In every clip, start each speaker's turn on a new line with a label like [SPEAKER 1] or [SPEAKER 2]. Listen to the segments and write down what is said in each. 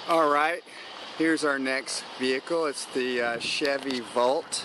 [SPEAKER 1] Alright, here's our next vehicle. It's the Chevy Volt.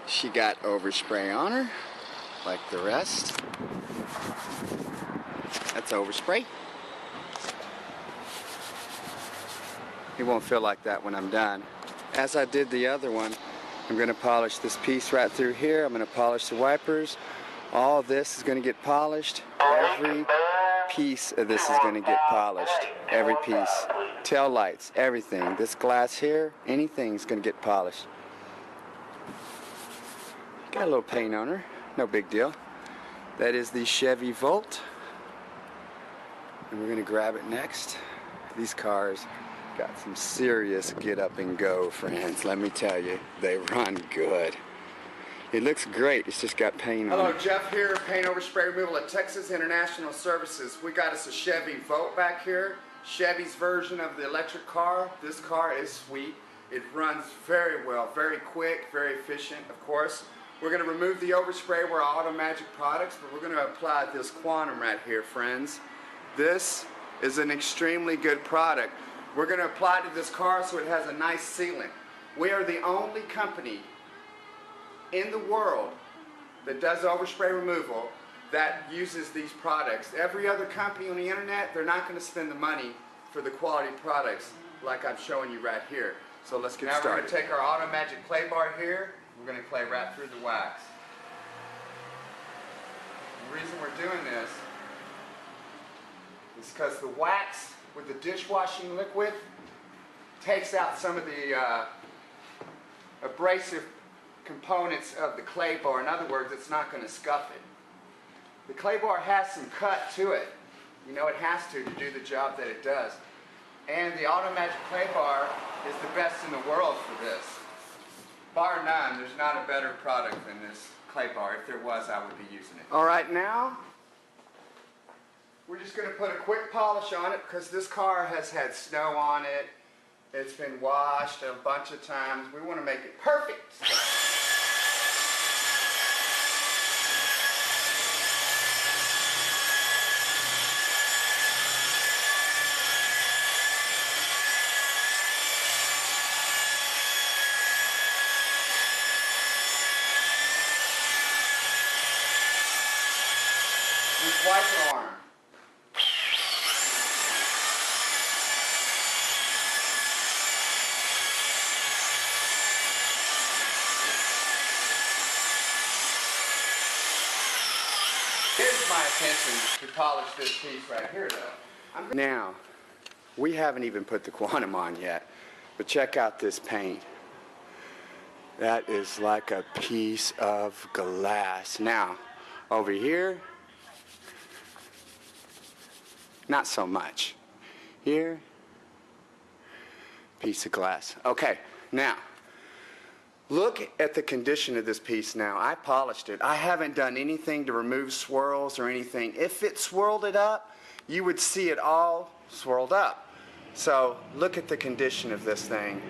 [SPEAKER 1] She got overspray on her, like the rest. That's overspray. It won't feel like that when I'm done. As I did the other one, I'm going to polish this piece right through here. I'm going to polish the wipers. All this is going to get polished. Every piece of this is going to get polished. Every piece. Tail lights, everything. This glass here, anything is going to get polished. Got a little paint on her. No big deal. That is the Chevy Volt. And we're going to grab it next. These cars got some serious get up and go, friends. Let me tell you, they run good. It looks great. It's just got paint on it. Hello, Jeff here, paint overspray removal at Texas International Services. We got us a Chevy Volt back here. Chevy's version of the electric car. This car is sweet. It runs very well, very quick, very efficient, of course. We're going to remove the overspray. We're Automagic products, but we're going to apply this Quantum right here, friends. This is an extremely good product. We're going to apply to this car so it has a nice sealant. We are the only company in the world that does overspray removal that uses these products. Every other company on the internet, they're not going to spend the money for the quality products like I'm showing you right here. So let's get started. Now we're going to take our Automagic clay bar here. We're going to clay right through the wax. The reason we're doing this is because the wax with the dishwashing liquid takes out some of the abrasive components of the clay bar. In other words, it's not going to scuff it. The clay bar has some cut to it. You know, it has to do the job that it does. And the Automagic clay bar is the best in the world for this. Bar none, there's not a better product than this clay bar. If there was, I would be using it. All right, now we're just going to put a quick polish on it because this car has had snow on it. It's been washed a bunch of times. We want to make it perfect. Wipe your arm. Here's my attention to polish this piece right here, though. Now, we haven't even put the Quantum on yet, but check out this paint. That is like a piece of glass. Now, over here, not so much. Here, piece of glass. Okay, now, look at the condition of this piece now. I polished it. I haven't done anything to remove swirls or anything. If it swirled it up, you would see it all swirled up. So, look at the condition of this thing.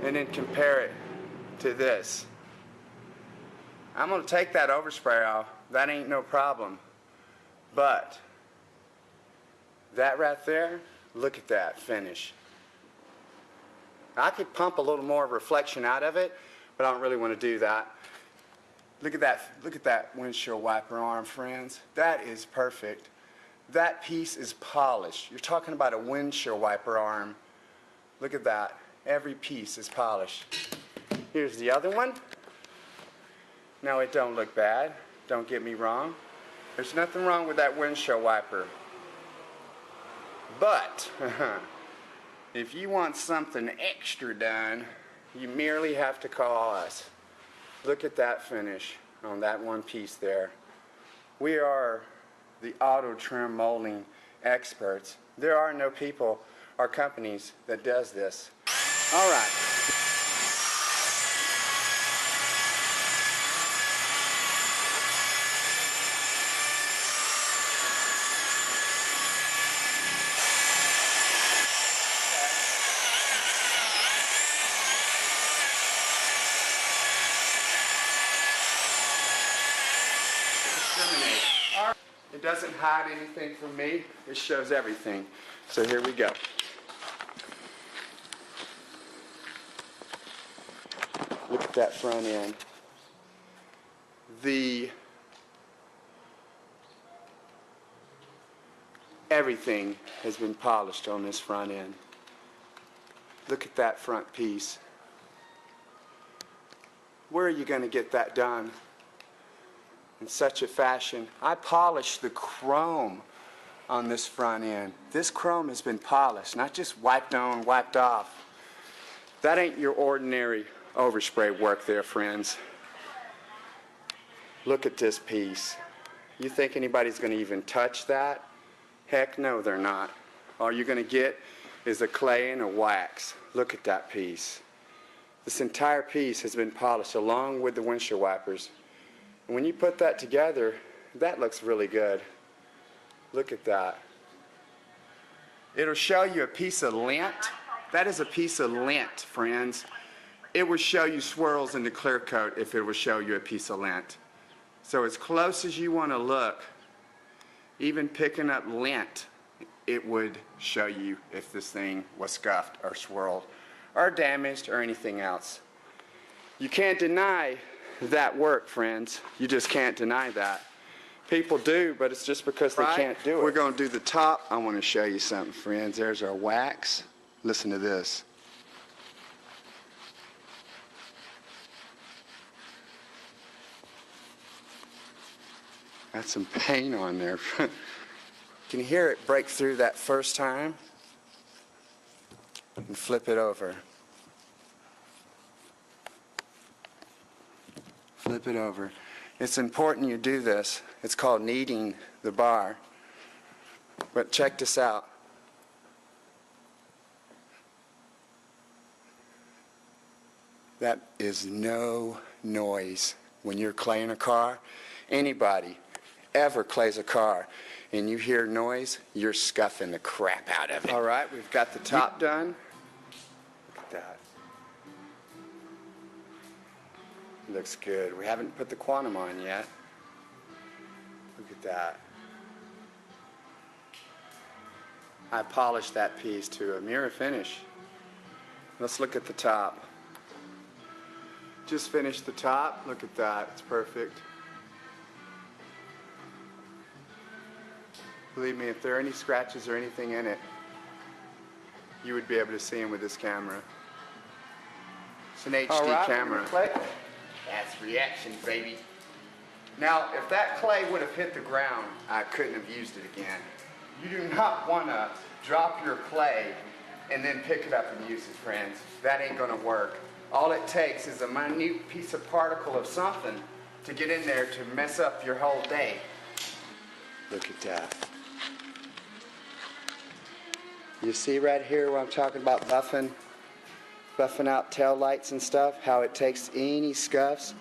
[SPEAKER 1] And then compare it to this. I'm going to take that overspray off. That ain't no problem. But that right there, look at that finish. I could pump a little more reflection out of it, but I don't really want to do that. Look at that windshield wiper arm, friends. That is perfect. That piece is polished. You're talking about a windshield wiper arm. Look at that. Every piece is polished. Here's the other one. Now it don't look bad. Don't get me wrong. There's nothing wrong with that windshield wiper. But if you want something extra done, you merely have to call us. Look at that finish on that one piece there. We are the auto trim molding experts. There are no people or companies that does this. All right. It doesn't hide anything from me. It shows everything. So here we go. Look at that front end. Everything has been polished on this front end. Look at that front piece. Where are you going to get that done in such a fashion? I polished the chrome on this front end. This chrome has been polished, not just wiped on, wiped off. That ain't your ordinary overspray work there, friends. Look at this piece. You think anybody's going to even touch that? Heck no, they're not. All you're going to get is a clay and a wax. Look at that piece. This entire piece has been polished along with the windshield wipers. And when you put that together, that looks really good. Look at that. It'll show you a piece of lint. That is a piece of lint, friends. It will show you swirls in the clear coat if it will show you a piece of lint. So as close as you want to look, even picking up lint, it would show you if this thing was scuffed or swirled or damaged or anything else. You can't deny that work, friends. You just can't deny that. People do, but it's just because they can't do it. We're going to do the top. I want to show you something, friends. There's our wax. Listen to this. Got some paint on there. Can you hear it break through that first time? And flip it over. Flip it over. It's important you do this. It's called kneading the bar. But check this out. That is no noise when you're claying a car. Anybody ever clays a car and you hear noise, you're scuffing the crap out of it. All right, we've got the top done. Look at that. Looks good. We haven't put the quantum on yet. Look at that. I polished that piece to a mirror finish. Let's look at the top. Just finished the top. Look at that. It's perfect. Believe me, if there are any scratches or anything in it, you would be able to see them with this camera. It's an HD camera. That's reaction, baby. Now, if that clay would have hit the ground, I couldn't have used it again. You do not want to drop your clay and then pick it up and use it, friends. That ain't going to work. All it takes is a minute piece of particle of something to get in there to mess up your whole day. Look at that. You see right here where I'm talking about buffing out tail lights and stuff, how it takes any scuffs,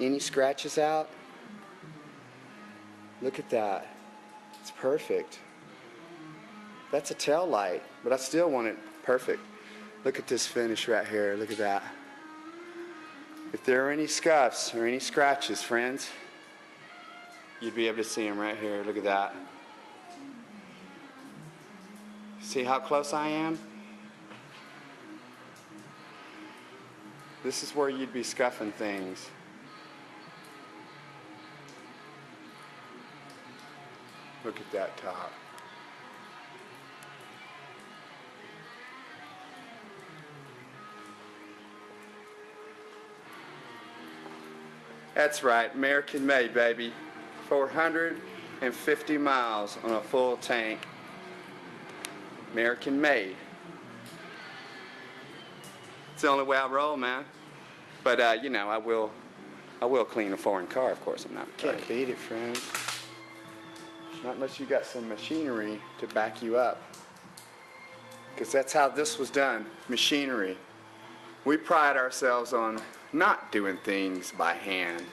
[SPEAKER 1] any scratches out. Look at that. It's perfect. That's a tail light, but I still want it perfect. Look at this finish right here. Look at that. If there are any scuffs or any scratches, friends, you'd be able to see them right here. Look at that. See how close I am? This is where you'd be scuffing things. Look at that top. That's right, American made, baby. 450 miles on a full tank. American made. It's the only way I roll, man. But you know, I will clean a foreign car, of course. I'm not. Can't beat it, friends. Not unless you got some machinery to back you up. Because that's how this was done, machinery. We pride ourselves on not doing things by hand.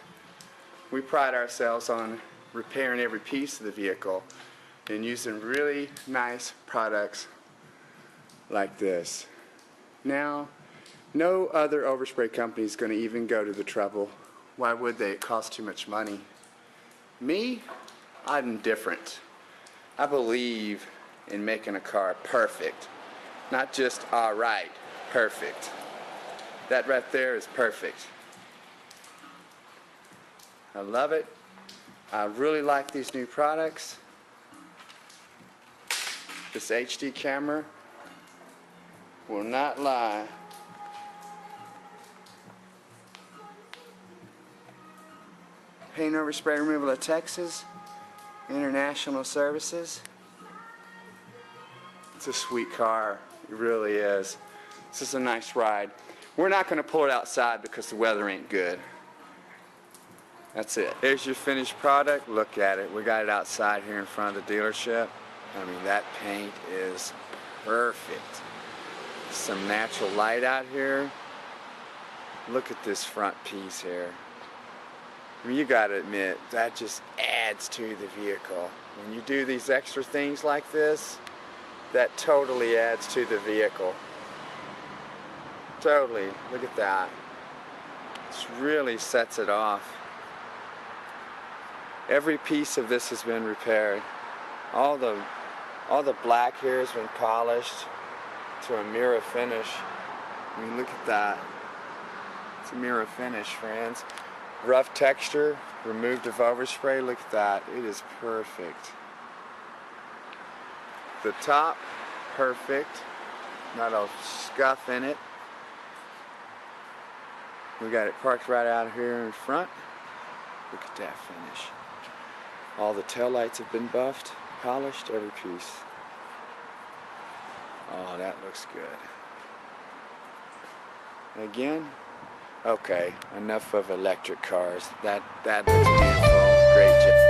[SPEAKER 1] We pride ourselves on repairing every piece of the vehicle and using really nice products like this. Now, no other overspray company is going to even go to the trouble. Why would they? It costs too much money. Me, I'm different. I believe in making a car perfect. Not just all right, perfect. That right there is perfect. I love it. I really like these new products. This HD camera will not lie. Paint Over Spray Removal of Texas, International Services. It's a sweet car, it really is. This is a nice ride. We're not going to pull it outside because the weather ain't good. That's it. Here's your finished product. Look at it. We got it outside here in front of the dealership. I mean, that paint is perfect. Some natural light out here. Look at this front piece here. I mean, you gotta admit, that just adds to the vehicle. When you do these extra things like this, that totally adds to the vehicle. Totally. Look at that. This really sets it off. Every piece of this has been repaired. All the black here has been polished to a mirror finish. I mean, look at that. It's a mirror finish, friends. Rough texture, removed of overspray. Look at that. It is perfect. The top, perfect. Not a scuff in it. We got it parked right out here in front. Look at that finish. All the taillights have been buffed, polished, every piece. Oh, that looks good. Again, okay, enough of electric cars. That looks beautiful. Great job.